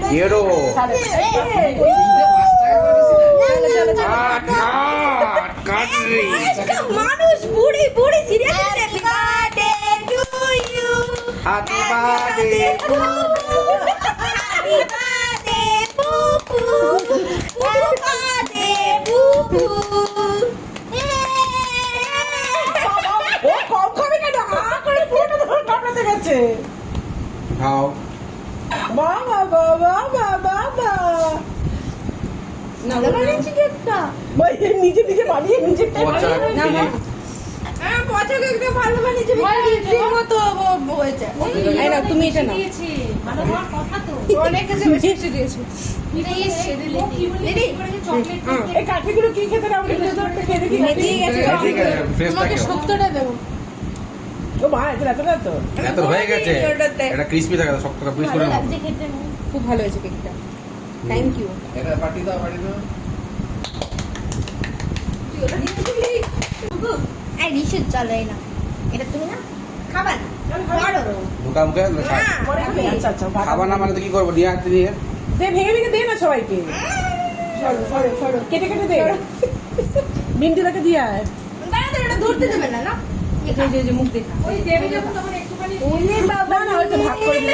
Hero. Country. মানুষ বুড়ি বুড়ি serious happy birthday to you Happy birthday. Happy birthday Pupu happy birthday Pupu ও কম খাবে কেন করে পুরোটা ধরে কামড়াতে গেছে How? বাবা বাবা বাবা বাবা বানিয়েছি কেকটা ভাই নিজে নিজে বানিয়ে নিজে পচা feeling. হ্যাঁ পচা কেকটা ভালো বানিয়েছি ঠিক মতো হয়েছে এই না তুমি এটা নাও ভালো হওয়ার কথা তো। অনেক কিছু বেশি বেশি দিয়েছি দিদি এই কাঠিগুলো কি খেতে রাখবে তো একটা খেয়ে দেখি মেথি গেছে ঠিক আছে, fresh তোমাকে থাকে। শক্তটা দেবো। ও মা এটা এত না তো এত হয়ে গেছে। এটা crispy থাকে, শক্ত করে piece করে ভালো নাও। লাগছে খেতে না? খুব ভালো হয়েছে কেকটা থ্যাংক ইউ এটা পার্টি দাও, পার্টি দাও। এই রিসেট চলে না এটা তুমি না খাবা না বড় ঢোকা মুখে না খা। পরে খাবে আচ্ছা আচ্ছা খাবা না মানে তো কি করবো, নিয়ে হাতে নিয়ে। দে ভেঙে ভেঙে দে না সবাইকে সরো সরো সরো কেটে কেটে দে মিন্টুদাকে দিয়ে আয় দাঁড়া দাঁড়া এটা ধরতে দেবে না না এই যে মুখ দেখা ওই দেবে যখন তখন একটুখানি ওরে বাবা না হয়তো ভাগ করে দিল